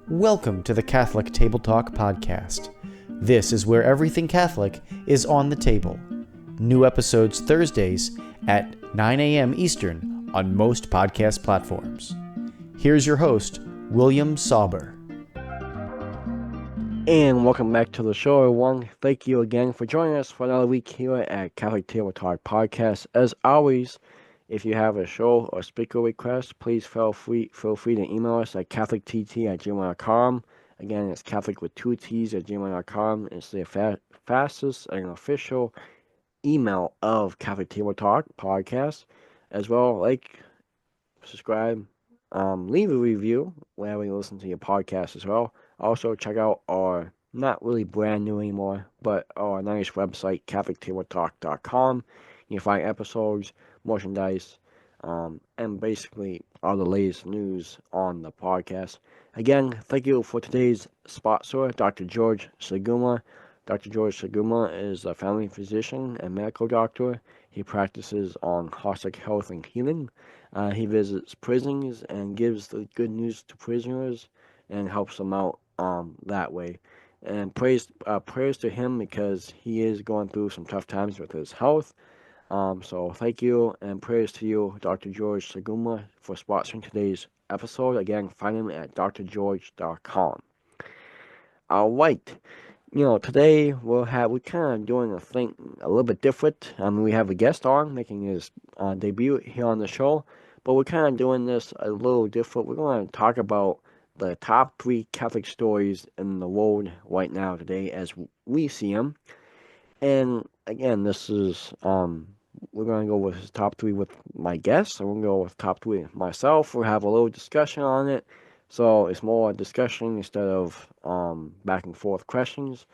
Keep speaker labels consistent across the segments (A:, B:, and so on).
A: Welcome to the Catholic Table Talk podcast. This is where everything Catholic is on the table. New episodes Thursdays at 9 a.m. Eastern on most podcast platforms. Here's your host, William Sauber.
B: And welcome back to the show, everyone. Thank you again for joining us for another week here at Catholic Table Talk Podcast. As always, if you have a show or speaker request, please feel free to email us at catholictt@gmail.com. Again, it's Catholic with two T's at gmail.com. It's the fastest and official email of Catholic Table Talk Podcast. As well, subscribe, leave a review wherever you listen to your podcast as well. Also, check out our, not really brand new anymore, but our nice website, catholictabletalk.com. You can find episodes, merchandise, and basically all the latest news on the podcast. Again, thank you for today's sponsor, Dr. George Saguma. Dr. George Saguma is a family physician and medical doctor. He practices on holistic health and healing. He visits prisons and gives the good news to prisoners and helps them out that way. And prayers to him because he is going through some tough times with his health. So thank you and prayers to you, Dr. George Saguma, for sponsoring today's episode. Again, find him at drgeorge.com. All right. Today we're kind of doing a thing a little bit different. We have a guest on making his debut here on the show, but we're kind of doing this a little different. We're going to talk about the top 3 Catholic stories in the world right now today as we see them. And again, this is we're going to go with his top 3 with my guest. I'm going to go with top 3 with myself. We'll have a little discussion on it. So it's more a discussion instead of back and forth questions.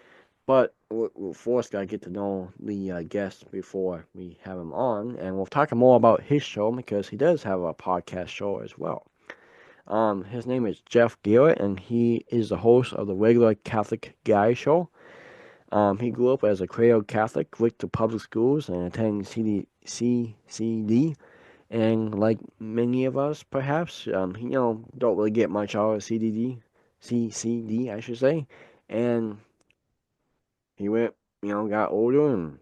B: But we'll first got to get to know the guest before we have him on. And we'll talk more about his show because he does have a podcast show as well. His name is Jeff Garrett, and he is the host of the Regular Catholic Guy Show. He grew up as a cradle Catholic, went to public schools, and attended CCD. And like many of us, perhaps, he, don't really get much out of CCD, I should say. And he went, got older and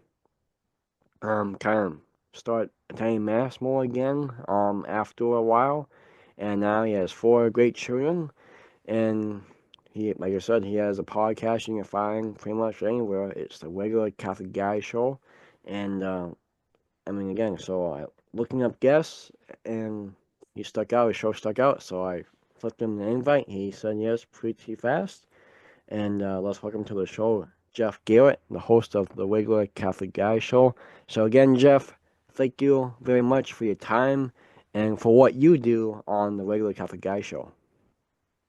B: kind of started attending Mass more again after a while. And now he has 4 great children. And he, like I said, he has a podcast you can find pretty much anywhere. It's the Regular Catholic Guy Show. And, again, so looking up guests, and his show stuck out, so I flipped him an invite. He said yes pretty fast. And let's welcome to the show, Jeff Garrett, the host of the Regular Catholic Guy Show. So again, Jeff, thank you very much for your time and for what you do on the Regular Catholic Guy Show.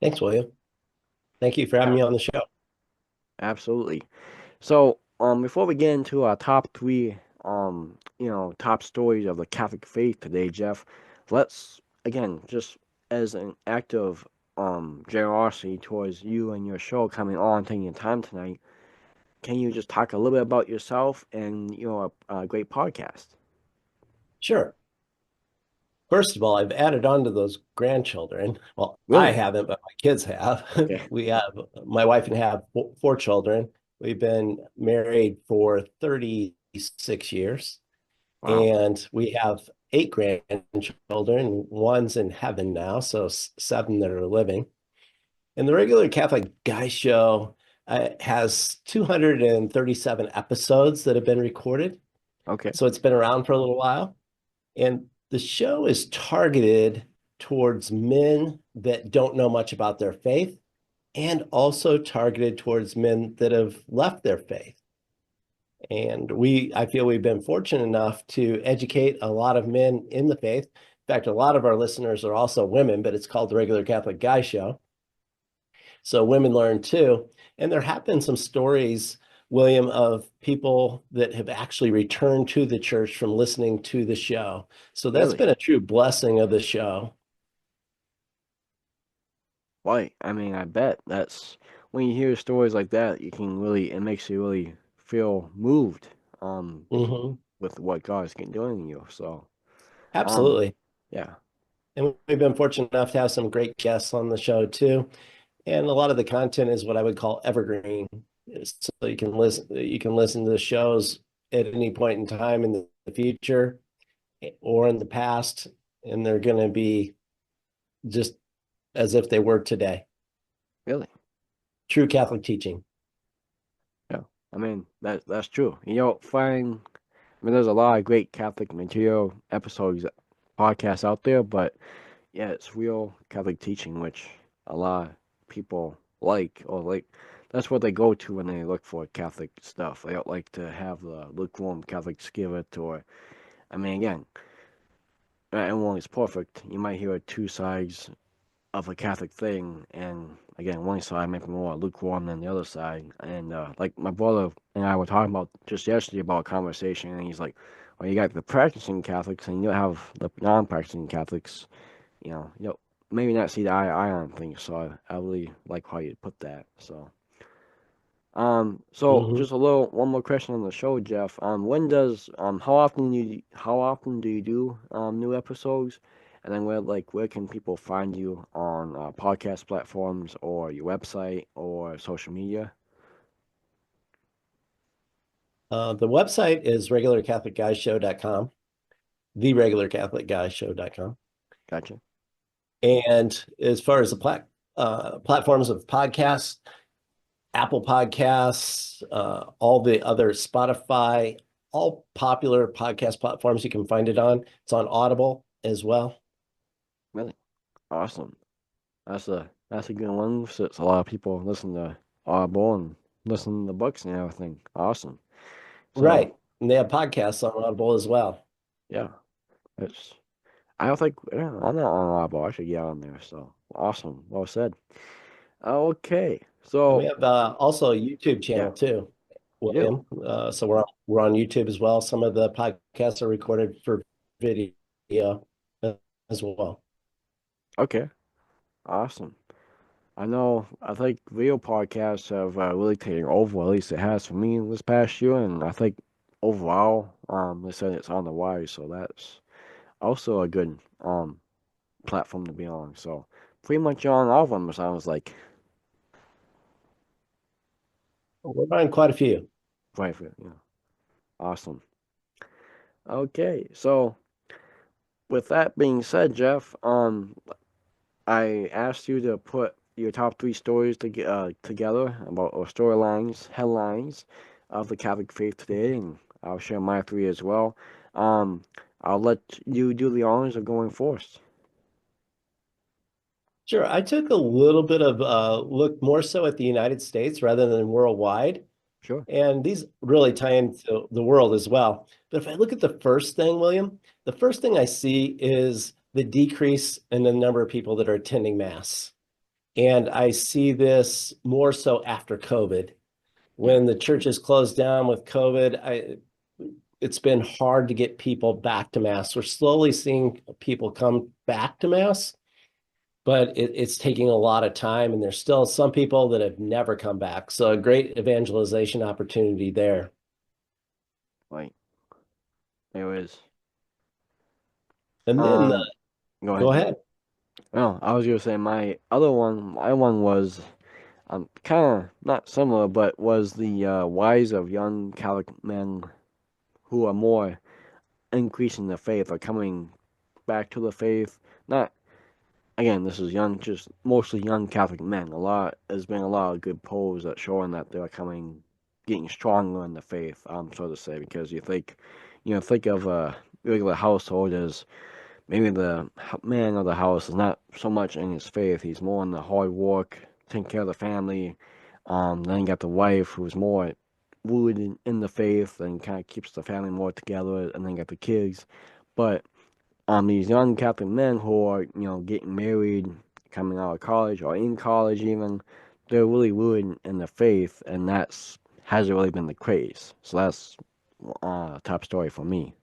C: Thanks, William. Thank you for having me on the show.
B: Absolutely. So, before we get into our top 3, top stories of the Catholic faith today, Jeff, let's, again, just as an act of generosity towards you and your show coming on, taking your time tonight, can you just talk a little bit about yourself and your great podcast?
C: Sure. First of all, I've added on to those grandchildren. Well,
B: Really?
C: I haven't, but my kids have.
B: Okay.
C: My wife and I have 4 children. We've been married for 36 years.
B: Wow.
C: And we have 8 grandchildren. One's in heaven now, so 7 that are living. And the Regular Catholic Guy Show has 237 episodes that have been recorded.
B: Okay.
C: So it's been around for a little while. And the show is targeted towards men that don't know much about their faith, and also targeted towards men that have left their faith. And I feel we've been fortunate enough to educate a lot of men in the faith. In fact, a lot of our listeners are also women, but it's called the Regular Catholic Guy Show. So women learn too. And there have been some stories, William, of people that have actually returned to the church from listening to the show. So that's been a true blessing of the show.
B: Right. I bet that's when you hear stories like that, it makes you really feel moved with what God's doing in you. So
C: absolutely.
B: Yeah.
C: And we've been fortunate enough to have some great guests on the show too. And a lot of the content is what I would call evergreen. So you can listen to the shows at any point in time in the future or in the past, and they're going to be just as if they were today.
B: Really?
C: True Catholic teaching.
B: Yeah. I mean, that's true. There's a lot of great Catholic material episodes, podcasts out there, but yeah, it's real Catholic teaching, which a lot of people like. That's what they go to when they look for Catholic stuff. They don't like to have the lukewarm Catholic skillet, or, I mean, again, everyone is perfect. You might hear two sides of a Catholic thing, and again, one side might be more lukewarm than the other side. And like my brother and I were talking about just yesterday about a conversation, and he's like, "Well, you got the practicing Catholics, and you have the non-practicing Catholics. Maybe not see the eye to eye on things." So I really like how you put that. So
C: Mhm.
B: just one more question on the show, Jeff. How often do you do new episodes? And then where can people find you on podcast platforms or your website or social media?
C: The website is regularcatholicguyshow.com, theregularcatholicguyshow.com.
B: Gotcha.
C: And as far as the platforms of podcasts, Apple Podcasts, all the other Spotify, all popular podcast platforms you can find it on. It's on Audible as well.
B: Really awesome. That's a good one. Since a lot of people listen to Audible and listen to books and everything. Awesome. So
C: Right. And they have podcasts on Audible as well.
B: yeah, it's I don't think I'm not on Audible. I should get on there. So awesome. Well said. Okay.
C: And we
B: So
C: have also a YouTube
B: yeah,
C: channel too,
B: you do.
C: William. So we're on YouTube as well. Some of the podcasts are recorded for video as well.
B: Okay. Awesome. I think video podcasts have really taken over. At least it has for me this past year, and I think overall, they said it's on the rise. So that's also a good platform to be on. So pretty much on all of them. It sounds like
C: We're on quite a few.
B: right. Yeah. Awesome. Okay. So with that being said, Jeff, I asked you to put your top three stories together about or storylines, headlines of the Catholic faith today, and I'll share my three as well. Um, I'll let you do the honors of going first.
C: Sure. I took a little bit of look more so at the United States rather than worldwide.
B: Sure.
C: And these really tie into the world as well. But if I look at the first thing, William, the first thing I see is the decrease in the number of people that are attending Mass. And I see this more so after COVID.
B: Yeah.
C: When the churches closed down with COVID, it's been hard to get people back to Mass. We're slowly seeing people come back to Mass, but it's taking a lot of time, and there's still some people that have never come back. So a great evangelization opportunity there.
B: Right. There is.
C: And then
B: Um, Go
C: go
B: ahead.
C: ahead.
B: No, I was gonna say my one was kind of not similar, but was the wise of young Catholic men who are more increasing the faith or coming back to the faith. Not again, this is young, just mostly young Catholic men. There's been a lot of good polls that showing that they're getting stronger in the faith. So to say, because think of a regular household as maybe the man of the house is not so much in his faith. He's more in the hard work, taking care of the family. Then you got the wife who's more rooted in the faith and kind of keeps the family more together. And then you got the kids. But these young Catholic men who are, getting married, coming out of college or in college even, they're really rooted in the faith, and that's hasn't really been the craze. So that's top story for me.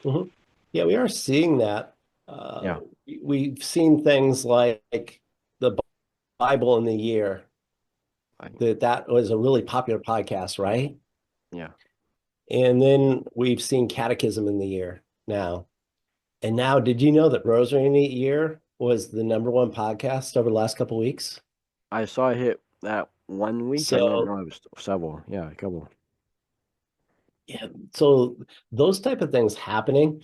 C: Mhm. Yeah, we are seeing that. Uh,
B: Yeah,
C: we've seen things like the Bible in the year.
B: I,
C: That was a really popular podcast, right?
B: yeah,
C: And then we've seen Catechism in the year now. And now, did you know that Rosary in the Year was the number one podcast over the last couple of weeks?
B: I saw it hit that 1 week. I didn't
C: So
B: know it was several. Yeah, a couple.
C: yeah, so those type of things happening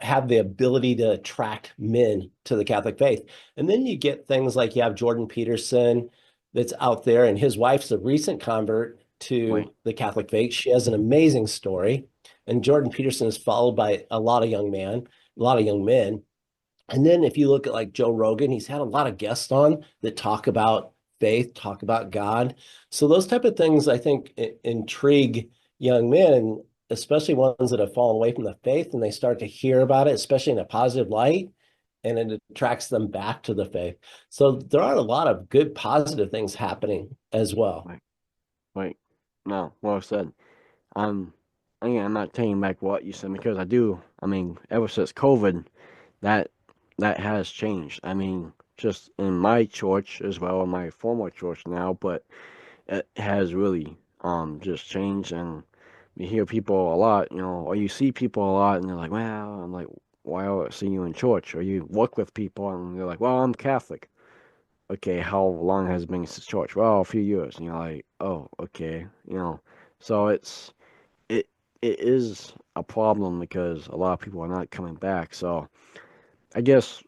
C: have the ability to attract men to the Catholic faith. And then you get things like you have Jordan Peterson that's out there, and his wife's a recent convert
B: Right.
C: to the Catholic faith. She has an amazing story. And Jordan Peterson is followed by a lot of a lot of young men. And then if you look at like Joe Rogan, he's had a lot of guests on that talk about faith, talk about God. So those type of things I think intrigue young men, especially ones that have fallen away from the faith, and they start to hear about it, especially in a positive light, and it attracts them back to the faith. So there are a lot of good positive things happening as well.
B: Right. Right. No, well said. Um, again, I'm not taking back what you said because I do. I mean, ever since COVID, that that has changed. I mean, just in my church as well, in my former church now, but it has really just changed. And you hear people a lot, or you see people a lot, and they're like, "Well," I'm like, "Why do I see you in church?" Or you work with people, and they're like, "Well, I'm Catholic." Okay, how long has it been since church? Well, a few years. And you're like, "Oh, okay," So it it is a problem because a lot of people are not coming back. So I guess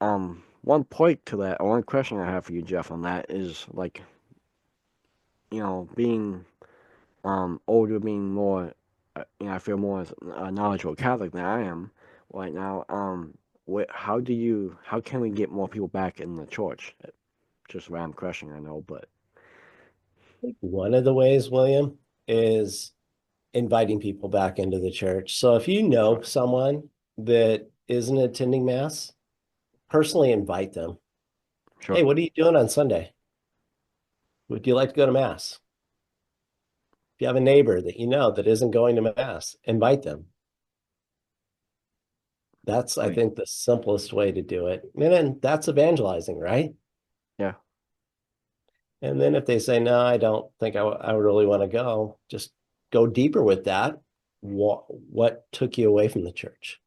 B: one point to that, or one question I have for you, Jeff, on that is like, being older, being more, I feel more knowledgeable Catholic than I am right now. How can we get more people back in the church? Just random question, I know, but
C: One of the ways, William, is inviting people back into the church. So if you know
B: sure,
C: someone that isn't attending Mass, personally invite them. Hey,
B: sure,
C: what are you doing on Sunday? Would you like to go to Mass? If you have a neighbor that you know that isn't going to Mass, invite them. That's, I
B: right,
C: think, the simplest way to do it. And then that's evangelizing, right?
B: yeah,
C: And then if they say, no, I don't think I really want to go, just go deeper with that. What took you away from the church?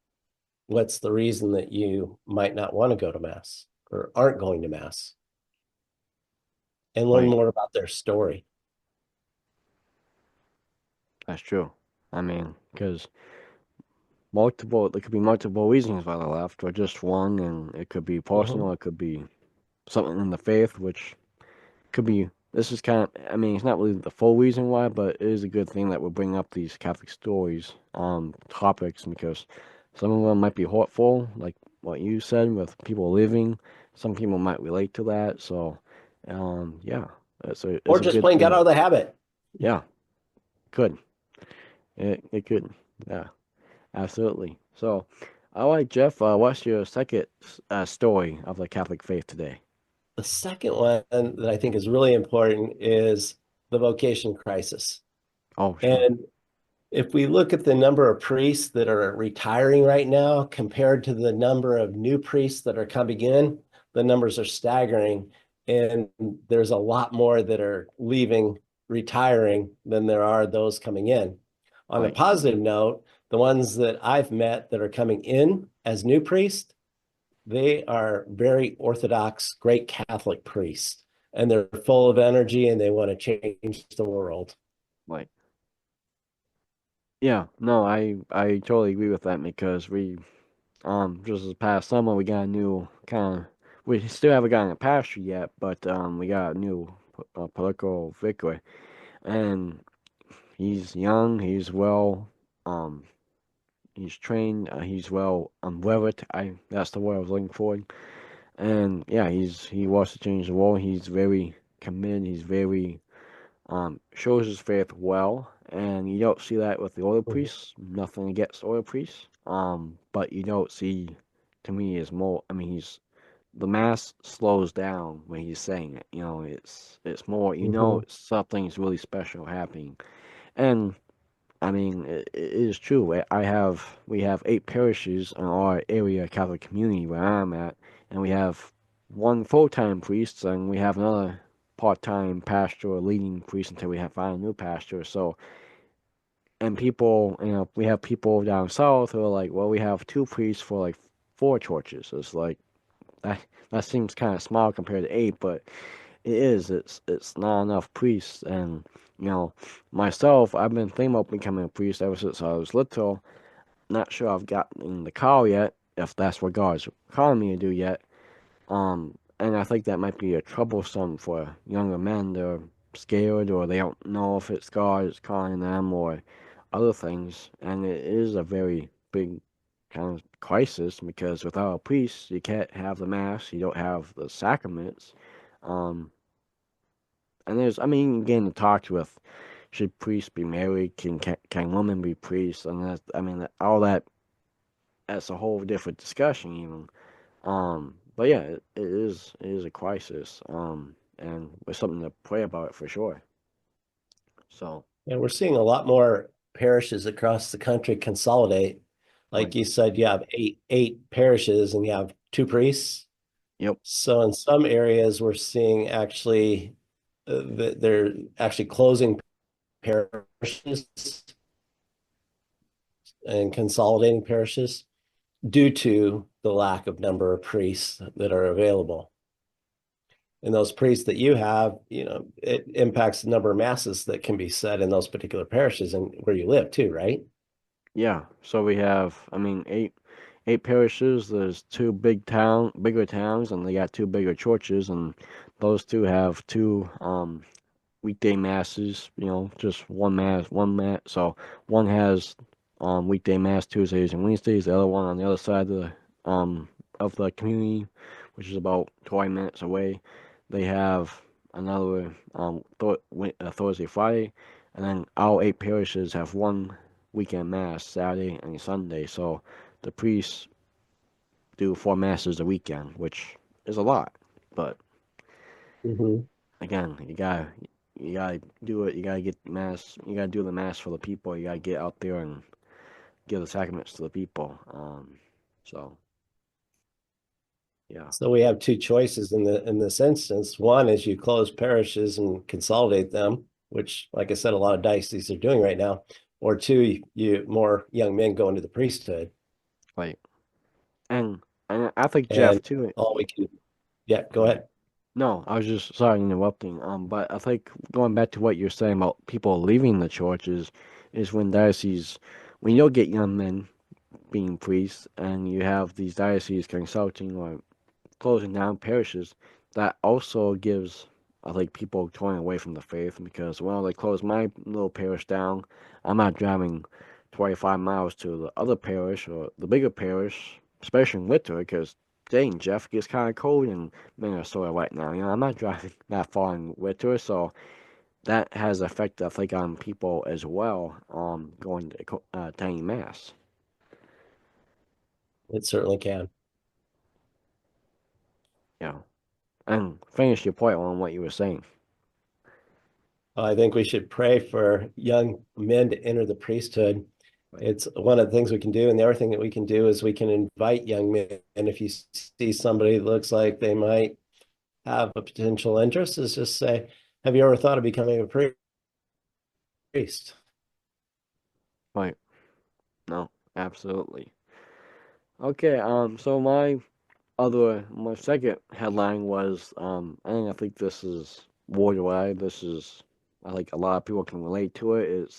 C: What's the reason that you might not want to go to Mass or aren't going to Mass? And learn
B: right.
C: more about their story.
B: That's true. I mean, because there could be multiple reasons why they left, or just one, and it could be
C: Mhm.
B: personal, it could be something in the faith, which could be. This is kind of, I mean, it's not really the full reason why, but it is a good thing that we're bringing up these Catholic stories, topics, because some of them might be hurtful, like what you said with people living. Some people might relate to that, so, yeah,
C: Or
B: it's a
C: just
B: good
C: plain got out
B: thing.
C: of the habit.
B: Yeah, could it could, yeah, absolutely. So, all right, Jeff, what's your second story of the Catholic faith today?
C: The second one that I think is really important is the vocation crisis.
B: Oh, sure,
C: And if we look at the number of priests that are retiring right now compared to the number of new priests that are coming in, the numbers are staggering. And there's a lot more that are leaving, retiring, than there are those coming in. On a
B: right,
C: positive note, the ones that I've met that are coming in as new priests, they are very Orthodox, great Catholic priests, and they're full of energy and they want to change the world.
B: right. Yeah, no, I totally agree with that because we just this past summer we got a new kind of we still haven't gotten a pastor yet, but we got a new political vicar, and he's young, he's well, um he's trained, he's well reverent. I That's the word I was looking for, and yeah, he wants to change the world. He's very committed. He's very shows his faith well, and you don't see that with the oil
C: Mhm.
B: priests. Nothing against oil priests, but you don't see. To me, is more. I mean, he's the mass slows down when he's saying it. It's more.
C: Mhm.
B: Something's really special happening, and I mean, it is true. We have 8 parishes in our area Catholic community where I'm at, and we have one full-time priest, and we have another part-time pastor or leading priest until we have find a new pastor. So, and people, we have people down south who are like, well, we have 2 priests for like 4 churches. It's like that seems kind of small compared to 8, but it is. It's not enough priests, and myself, I've been thinking about becoming a priest ever since I was little. Not sure I've gotten in the call yet, if that's what God's calling me to do yet. And I think that might be a troublesome for younger men. They're scared, or they don't know if it's God is calling them, or other things. And it is a very big kind of crisis because without a priest, you can't have the mass, you don't have the sacraments. Um, and I mean, again, the talks with should priests be married, can women be priests, and I mean, all that's a whole different discussion, even. But yeah, it is a crisis. And it's something to pray about for sure. So,
C: And we're seeing a lot more parishes across the country consolidate. Like
B: like,
C: you said, you have eight parishes and you have two priests.
B: yep,
C: So in some areas, we're seeing actually that they're actually closing parishes and consolidating parishes due to the lack of number of priests that are available. And those priests that you have, it impacts the number of masses that can be said in those particular parishes and where you live too, right?
B: yeah. So we have, I mean, eight parishes. There's two bigger towns, and they got two bigger churches, and those two have two weekday masses, just one mass. So one has weekday mass Tuesdays and Wednesdays. The other one on the other side of the community, which is about 20 minutes away, they have another Thursday, Friday, and then all eight parishes have one weekend mass, Saturday and Sunday. So the priests do four masses a weekend, which is a lot, but
C: Mhm.
B: again, you gotta do it. You gotta get mass. You gotta do the mass for the people. You gotta get out there and give the sacraments to the people. So yeah,
C: So we have two choices in this instance. One is you close parishes and consolidate them, which, like I said, a lot of dioceses are doing right now. Or two, you more young men go into the priesthood.
B: like and I think Jeff
C: And
B: too.
C: all we can, yeah, go
B: Go ahead.
C: ahead.
B: No, I was just sorry interrupting. But I think going back to what you're saying about people leaving the churches is when you don't get young men being priests, and you have these dioceses consulting or closing down parishes, that also gives, I think, people turning away from the faith because, well, they close my little parish down. I'm not driving 25 miles to the other parish or the bigger parish, especially in winter, because, dang, Jeff, it gets kind of cold in Minnesota right now. I'm not driving that far in winter, so that has effect, I think, on people as well, going to attending mass.
C: It certainly can.
B: Yeah. And finish your point on what you were saying.
C: I think we should pray for young men to enter the priesthood.
B: Right.
C: It's one of the things we can do. And the other thing that we can do is we can invite young men. And if you see somebody that looks like they might have a potential interest, is just say, have you ever thought of becoming a priest?
B: Right. No, absolutely. Okay, so my second headline was, I think this is worldwide. I think a lot of people can relate to it.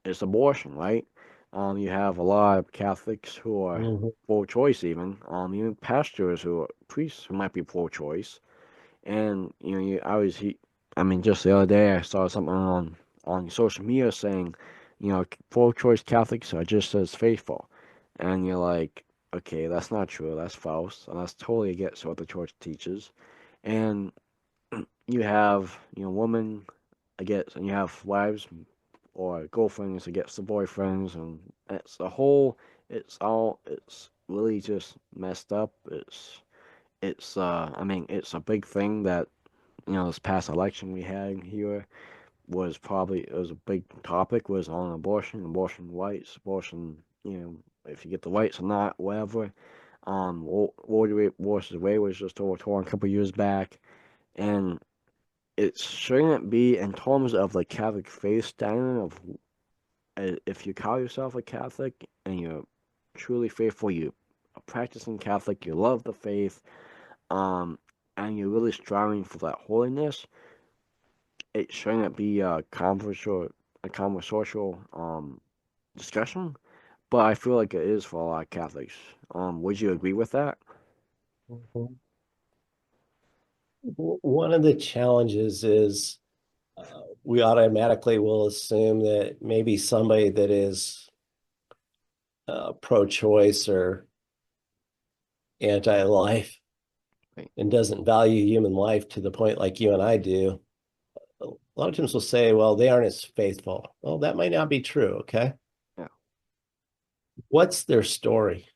B: It's abortion, right? You have a lot of Catholics who are
C: Mhm.
B: pro-choice, even pastors who are priests who might be pro-choice. And I I mean, just the other day I saw something on social media saying, pro-choice Catholics are just as faithful, and you're like, okay, that's not true. That's false, and that's totally against what the church teaches. And you have women against, and you have wives or girlfriends against the boyfriends, and it's really just messed up. I mean, it's a big thing that this past election we had here it was a big topic was on abortion rights, abortion, if you get the rights or not, whatever. Roe v. Wade was just overturned a couple years back, and it shouldn't be in terms of the Catholic faith standard of if you call yourself a Catholic and you're truly faithful, you a practicing Catholic, you love the faith. Um, and you're really striving for that holiness, it shouldn't be a controversial discussion. But I feel like it is for a lot of Catholics. Would you agree with that?
C: Mhm. One of the challenges is we automatically will assume that maybe somebody that is pro-choice or anti-life
B: Right.
C: and doesn't value human life to the point like you and I do, a lot of times will say, well, they aren't as faithful. Well, that might not be true. Okay.
B: Yeah.
C: What's their story?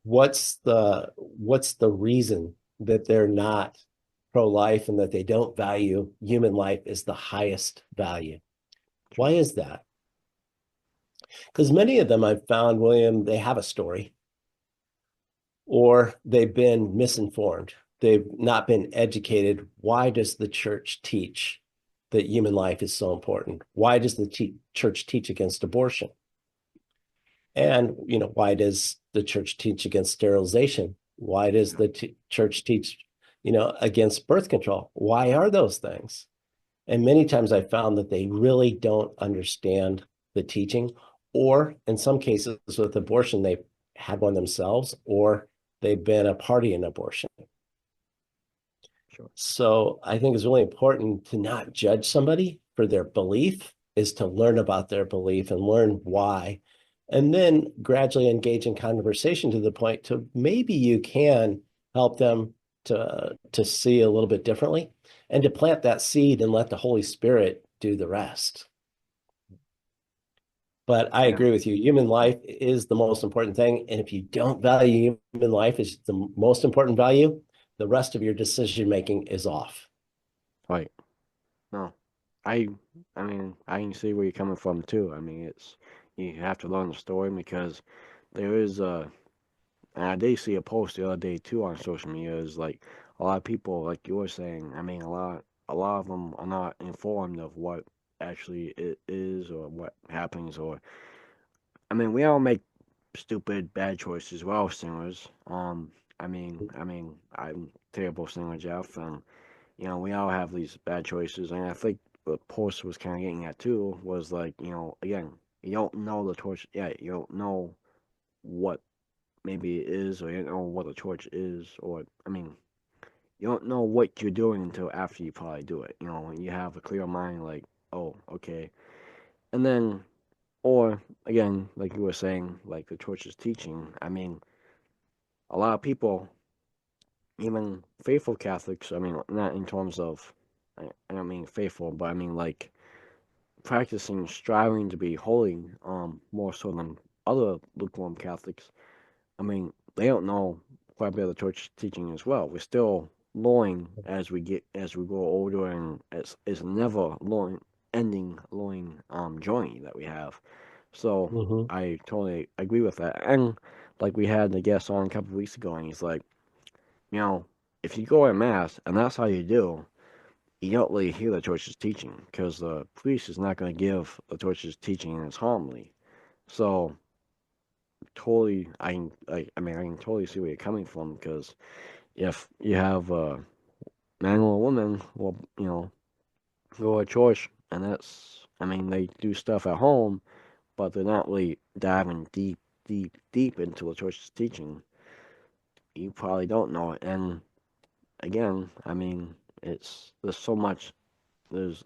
C: What's the reason that they're not pro-life and that they don't value human life as the highest value? Why
B: True.
C: is that? Because many of them I've found, William, they have a story or they've been misinformed. They've not been educated. Why does the church teach that human life is so important? Why does the church teach against abortion? And, why does the church teach against sterilization? Why does
B: Yeah.
C: the church teach, against birth control? Why are those things? And many times I found that they really don't understand the teaching, or in some cases with abortion, they had one themselves, or they've been a party in abortion.
B: Sure.
C: So I think it's really important to not judge somebody for their belief, is to learn about their belief and learn why, and then gradually engage in conversation to the point to maybe you can help them to see a little bit differently and to plant that seed and let the Holy Spirit do the rest. But I
B: Yeah.
C: agree with you. Human life is the most important thing. And if you don't value human life as the most important value, the rest of your decision making is off.
B: Right. No. I I mean, I can see where you're coming from too. I mean, it's you have to learn the story because there is and I did see a post the other day too on social media. Is like a lot of people, like you were saying. I mean, a lot of them are not informed of what actually it is or what happens. Or I mean, we all make stupid, bad choices. We're all singers. I'm terrible singer, Jeff, and we all have these bad choices. And I think the post was kind of getting at too was like, again, you don't know the torch. Yeah, you don't know what maybe it is, or you don't know what a torch is, or I mean, you don't know what you're doing until after you probably do it. When you have a clear mind, like, oh, okay, and then, or again, like you were saying, like the torch is teaching. I mean, a lot of people, even faithful Catholics. I mean, not in terms of, I don't mean faithful, but I mean like practicing, striving to be holy, more so than other lukewarm Catholics. I mean, they don't know quite a bit of the church teaching as well. We're still learning as we grow older, and it's never learning ending learning journey that we have. So
C: Mhm.
B: I totally agree with that. And like we had the guest on a couple of weeks ago, and he's like, you know, if you go at mass and that's how you do, you don't really hear the church's teaching because the priest is not going to give the church's teaching in its homily. So totally, I mean, I can totally see where you're coming from because if you have a man or a woman, well, go to church, and I mean, they do stuff at home, but they're not really diving deep, deep, deep into the church's teaching. You probably don't know it, and again, I mean, there's so much you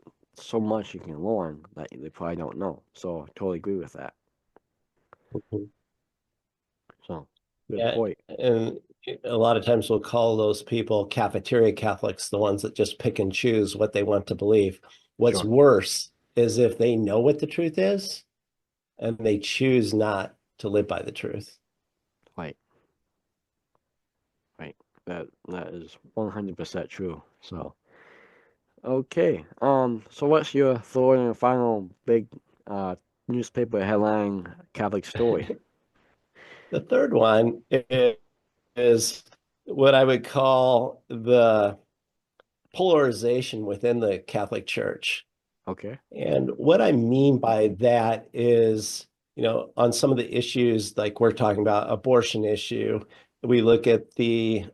B: can learn that they probably don't know. So I totally agree with that.
C: Mhm.
B: So good
C: Yeah,
B: point.
C: and a lot of times we'll call those people cafeteria Catholics, the ones that just pick and choose what they want to believe. What's
B: Sure.
C: worse is if they know what the truth is and they choose not to live by the truth.
B: Right. Right. That is 100% true. So okay. So what's your third and final big uh newspaper headline Catholic story?
C: The third one is what I would call the polarization within the Catholic Church.
B: Okay.
C: And what I mean by that is, on some of the issues like we're talking about, abortion issue, we look at the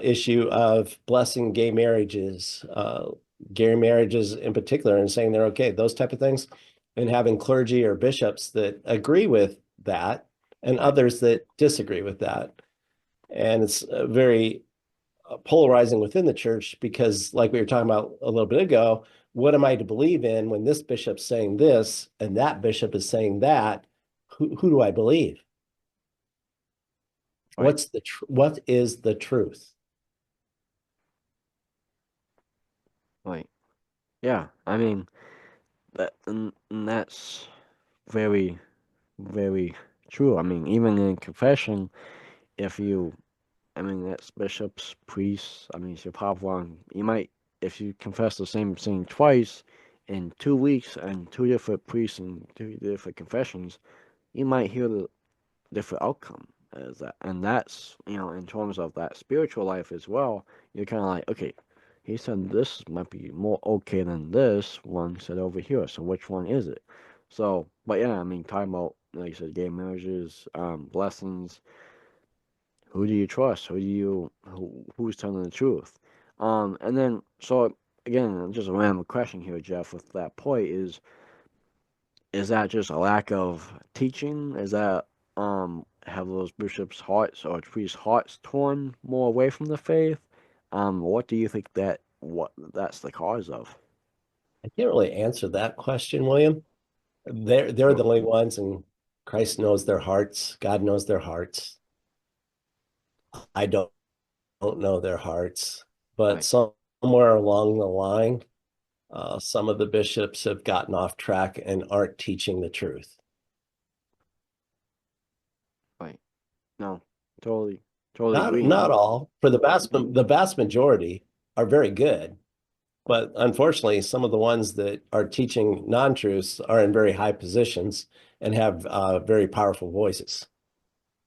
C: issue of blessing gay marriages in particular, and saying they're okay, those type of things, and having clergy or bishops that agree with that and others that disagree with that. And it's very polarizing within the church because, like we were talking about a little bit ago, what am I to believe in when this bishop's saying this and that bishop is saying that? Who do I believe?
B: Right.
C: What is the truth?
B: Right. Yeah. I mean, and that's very, very true. I mean, even in confession, if you, I mean, that's bishops, priests. I mean, if you're pop wrong, you might, if you confess the same thing twice in 2 weeks and two different priests and two different confessions, you might hear the different outcome as that. And that's, in terms of that spiritual life as well, you're kind of like, okay, he said this might be more okay than this one said over here. So which one is it? So, but yeah, I mean, talking about, like you said, gay marriages, blessings, who do you trust? Who's telling the truth? And then, so again, just a random question here, Jeff, with that point is that just a lack of teaching? Is that have those bishops' hearts or priests' hearts torn more away from the faith? What do you think what that's the cause of?
C: I can't really answer that question, William. They're the
B: Sure.
C: only ones, and Christ knows their hearts. God knows their hearts. I don't know their hearts, but
B: Right,
C: somewhere along the line, some of the bishops have gotten off track and aren't teaching the truth.
B: right. No, totally, totally
C: Not
B: agree.
C: not
B: And
C: all. For the vast majority are very good, but unfortunately, some of the ones that are teaching non-truths are in very high positions and have very powerful voices,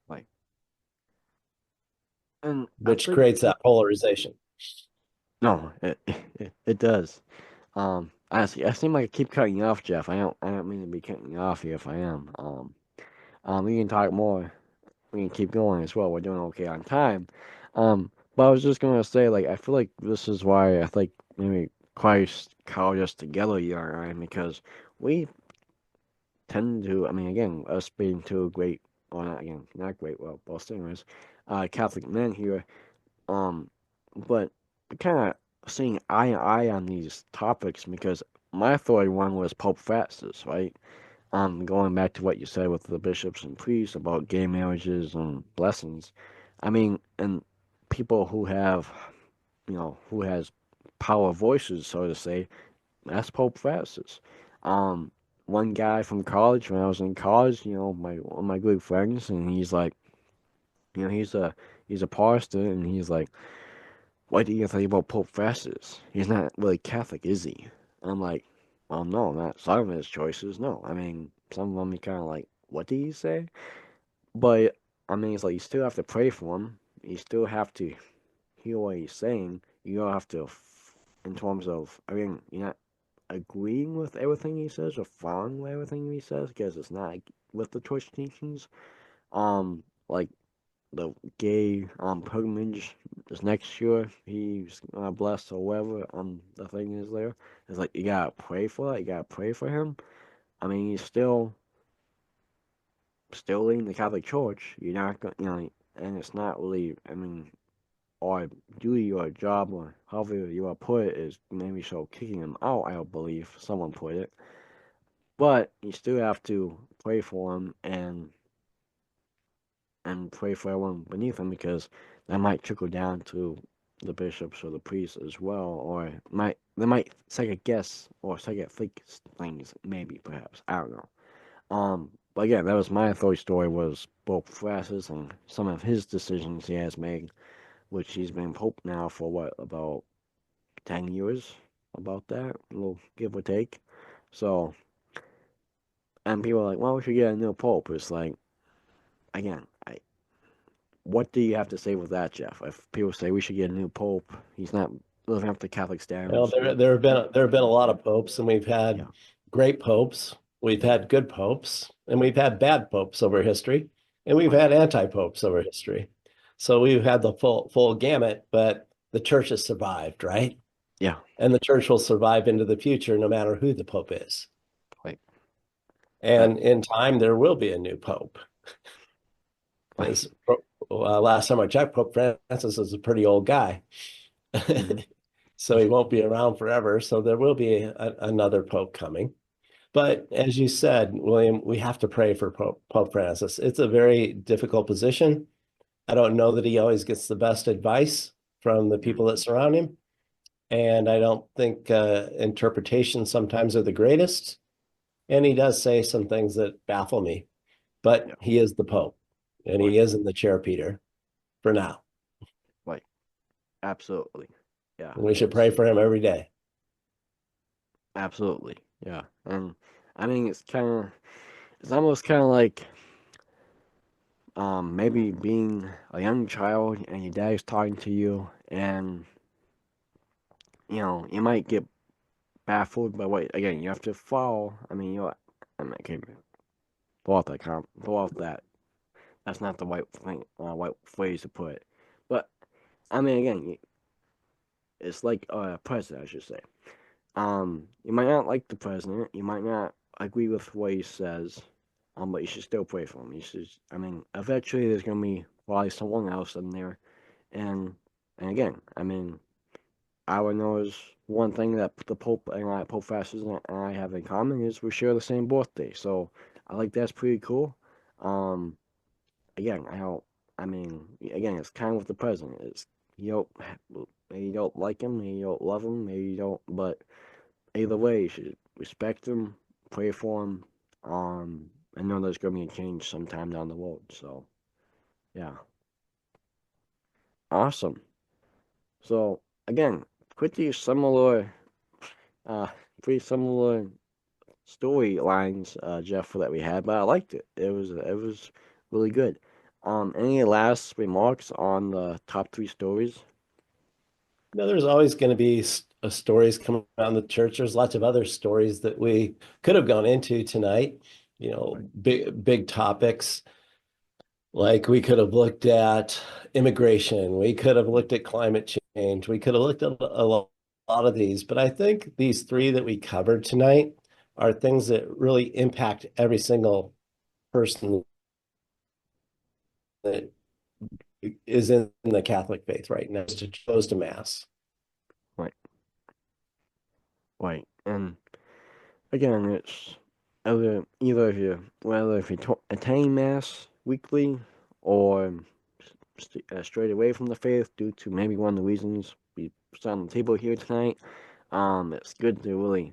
B: right, and I
C: which
B: think
C: creates that polarization.
B: no, it does. I seem like I keep cutting you off, Jeff. I don't mean to be cutting you off here if I am. We can talk more. We can keep going as well. We're doing okay on time. But I was just gonna say, like, I feel like this is why I think maybe Christ called us together, you and I, because we tend to, I mean, again, us being two great, or not again, not great, well, both singers, Catholic men here, um, but kind of seeing eye and eye on these topics because my third one was Pope Francis, right? Going back to what you said with the bishops and priests about gay marriages and blessings, I mean, and people who have, who has power voices, so to say, that's Pope Francis. Um, One guy from college, when I was in college, one of my good friends, and he's like, he's a pastor, and he's like, what do you think about Pope Francis? He's not really Catholic, is he? And I'm like, well, no, not some of his choices. No, I mean, some of them you kind of like, what do you say? But I mean, it's like you still have to pray for him. You still have to hear what he's saying. You don't have to, in terms of, I mean, you're not agreeing with everything he says or following everything he says because it's not with the church teachings. Like the gay pilgrimage is next year. He's blessed or whatever. The thing is there. It's like you gotta pray for that. You gotta pray for him. I mean, he's still leading the Catholic Church. You're not gonna, and it's not really. I mean, our duty or job or however you want to put it is maybe so kicking him out. I don't believe someone put it, but you still have to pray for him and pray for everyone beneath him because that might trickle down to the bishops or the priests as well, or they might second guess or second think things, maybe perhaps I don't know. But again, that was my third story was Pope Francis and some of his decisions he has made, which he's been Pope now for what about 10 years, about that, a little give or take. So, and people are like, well, we should get a new Pope. It's like again, what do you have to say with that, Jeff? If people say we should get a new pope, he's not living up to Catholic
C: Well,
B: standards.
C: there have been a lot of popes, and we've
B: Yeah,
C: had great popes, we've had good popes, and we've had bad popes over history, and we've
B: right,
C: had anti-popes over history. So we've had the full gamut, but the church has survived, right?
B: Yeah.
C: And the church will survive into the future no matter who the pope is.
B: Like,
C: And in time, there will be a new pope.
B: like,
C: Because last time I checked, Pope Francis is a pretty old guy.
B: mm-hmm.
C: So he won't be around forever. So there will be another pope coming. But as you said, William, we have to pray for Pope Francis. It's a very difficult position. I don't know that he always gets the best advice from the people that surround him. And I don't think interpretations sometimes are the greatest. And he does say some things that baffle me. But
B: Yeah.
C: he is the Pope, and he is in the chair, Peter, for now.
B: Like, absolutely. Yeah.
C: And we should pray for him every day.
B: Absolutely. Yeah. And I mean, it's almost kind of like maybe being a young child and your dad's talking to you, and you might get baffled by what again you have to follow. I mean, I'm not kidding. Pull off that. That's not the right phrase to put it. But I mean, again, it's like a president, I should say. You might not like the president. You might not agree with what he says. But you should still pray for him. You should. I mean, eventually there's gonna be probably someone else in there, and again, I mean, I would know is one thing that the Pope and Pope Francis and I have in common is we share the same birthday. So I like that's pretty cool. Um, again, I don't. I mean, again, it's kind of with the president. It's you don't maybe you don't like him, maybe you don't love him, maybe you don't. But either way, you should respect him, pray for him. I know there's gonna be a change sometime down the road. So yeah, awesome. So again, pretty similar, uh, pretty similar storylines, Jeff, that we had, but I liked it. It was really good. Any last remarks on the top three stories?
C: There's always going to be stories coming around the church. There's lots of other stories that we could have gone into tonight,
B: Right.
C: big topics. Like we could have looked at immigration. We could have looked at climate change. We could have looked at a lot of these. But I think these three that we covered tonight are things that really impact every single person that is in the Catholic faith right now, to goes to Mass.
B: Right, right. And again, it's either if you whether if you attain mass weekly or strayed away from the faith due to maybe one of the reasons we put on the table here tonight. It's good to really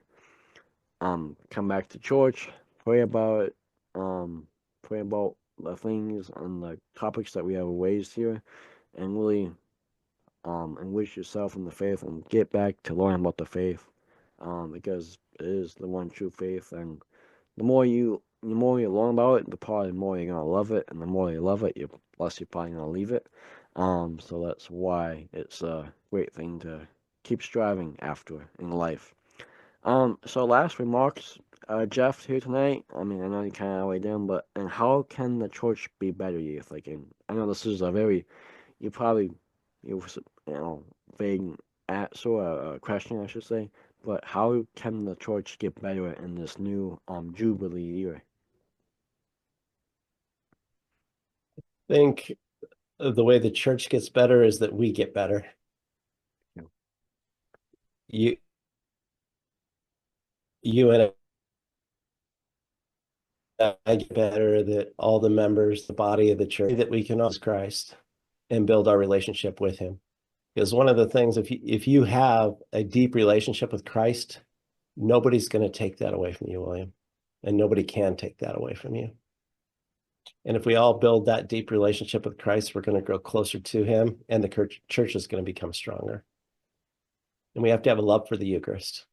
B: come back to church, pray about it, pray about the things and the topics that we have raised here, and really enrich yourself in the faith and get back to learn about the faith, because it is the one true faith, and the more you learn about it, the probably more you're gonna love it, and the more you love it, the less you're probably gonna leave it. So that's why it's a great thing to keep striving after in life. So last remarks, Jeff here tonight. I mean, I know you kind of weighed in, but and how can the church be better? You thinking? I know this is a very you probably you know vague answer a question I should say, but how can the church get better in this new Jubilee year?
C: I think the way the church gets better is that we get better.
B: Yeah.
C: You, you and I get better, that all the members, the body of the church, that we can know Christ and build our relationship with him. Because one of the things, if you have a deep relationship with Christ, nobody's going to take that away from you, William, and nobody can take that away from you. And if we all build that deep relationship with Christ, we're going to grow closer to him, and the church is going to become stronger. And we have to have a love for the Eucharist,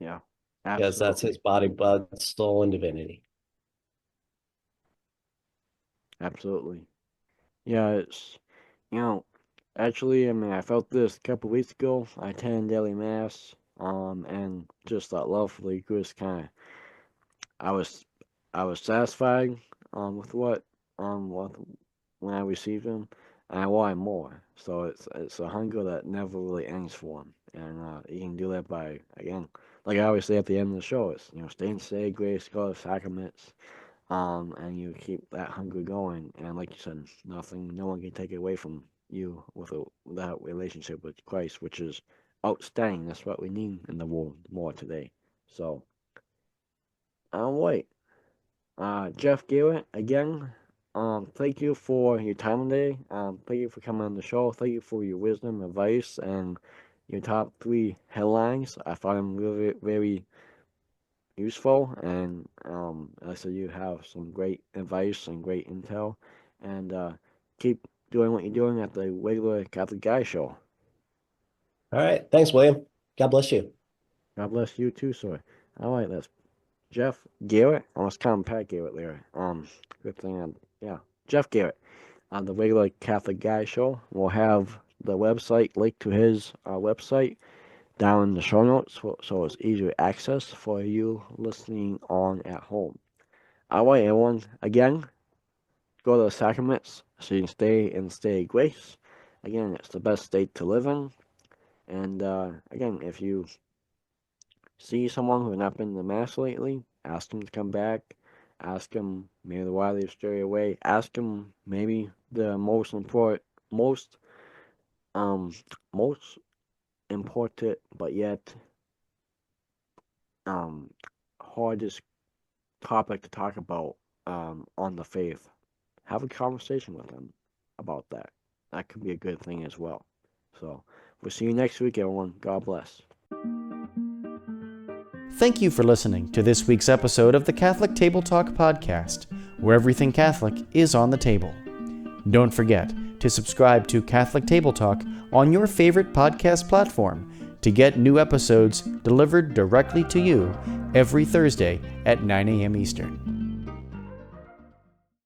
B: Yeah,
C: because that's
B: absolutely,
C: his body, blood, soul, and divinity.
B: absolutely. Yeah, it's you know actually, I mean, I felt this a couple weeks ago. I attended daily mass, and just that love for the Eucharist kind of I was I was satisfied with what when I received them, and I wanted more. So it's a hunger that never really ends for him, and you can do that by, again, like I always say at the end of the show, it's stay in say grace, go to sacraments, and you keep that hunger going. And like you said, no one can take it away from you with that relationship with Christ, which is outstanding. That's what we need in the world more today. So, wait. Jeff Garrett, again, thank you for your time today. Thank you for coming on the show. Thank you for your wisdom, advice, and your top 3 headlines. I found them really, very useful, and I said you have some great advice and great intel, and keep doing what you're doing at the regular Catholic Guy Show.
C: All right. Thanks, William. God bless you.
B: God bless you too, sir. All right, that's Jeff Garrett. I almost called him Pat Garrett there. Good thing. Yeah, Jeff Garrett on the regular Catholic Guy Show. We'll have the website linked to his website down in the show notes, so it's easier to access for you listening on at home. All right, everyone. Again, go to the sacraments so you can stay grace. Again, it's the best state to live in. And again, if you see someone who has not been to Mass lately, ask them to come back. Ask them maybe why they've strayed away. Ask them maybe the most important, but yet hardest topic to talk about on the faith. Have a conversation with them about that. That could be a good thing as well. So we'll see you next week, everyone. God bless.
A: Thank you for listening to this week's episode of the Catholic Table Talk podcast, where everything Catholic is on the table. Don't forget to subscribe to Catholic Table Talk on your favorite podcast platform to get new episodes delivered directly to you every Thursday at 9 a.m. Eastern.